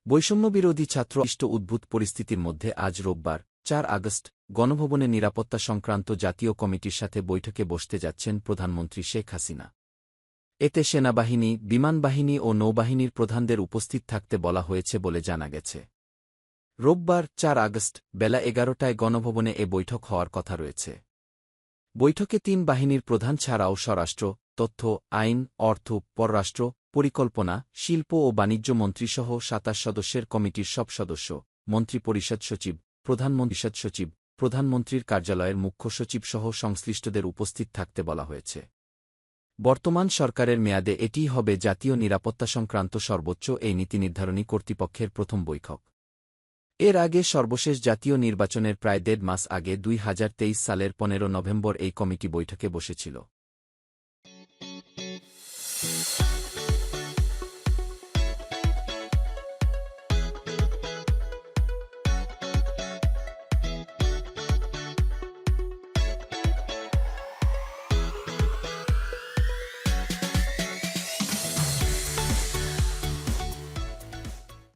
বৈষম্যবিরোধী ছাত্র উদ্ভূত পরিস্থিতির মধ্যে আজ রোববার ৪ আগস্ট গণভবনে নিরাপত্তা সংক্রান্ত জাতীয় কমিটির সাথে বৈঠকে বসতে যাচ্ছেন প্রধানমন্ত্রী শেখ হাসিনা। এতে সেনাবাহিনী, বিমানবাহিনী ও নৌবাহিনীর প্রধানদের উপস্থিত থাকতে বলা হয়েছে বলে জানা গেছে। রোববার ৪ আগস্ট বেলা ১১টায় গণভবনে এ বৈঠক হওয়ার কথা রয়েছে। বৈঠকে ৩ বাহিনীর প্রধান ছাড়াও স্বরাষ্ট্র, তথ্য, আইন, অর্থ, পররাষ্ট্র, পরিকল্পনা, শিল্প ও বাণিজ্য মন্ত্রীসহ ২৭ সদস্যের কমিটির সব সদস্য, মন্ত্রিপরিষদ সচিব, প্রধানমন্ত্রী সচিব, প্রধানমন্ত্রীর কার্যালয়ের মুখ্য সচিবসহ সংশ্লিষ্টদের উপস্থিত থাকতে বলা হয়েছে। বর্তমান সরকারের মেয়াদে এটিই হবে জাতীয় নিরাপত্তা সংক্রান্ত সর্বোচ্চ এই নীতিনির্ধারণী কর্তৃপক্ষের প্রথম বৈঠক। এর আগে সর্বশেষ জাতীয় নির্বাচনের প্রায় দেড় মাস আগে ২০২৩ সালের ১৫ নভেম্বর এই কমিটি বৈঠকে বসেছিল।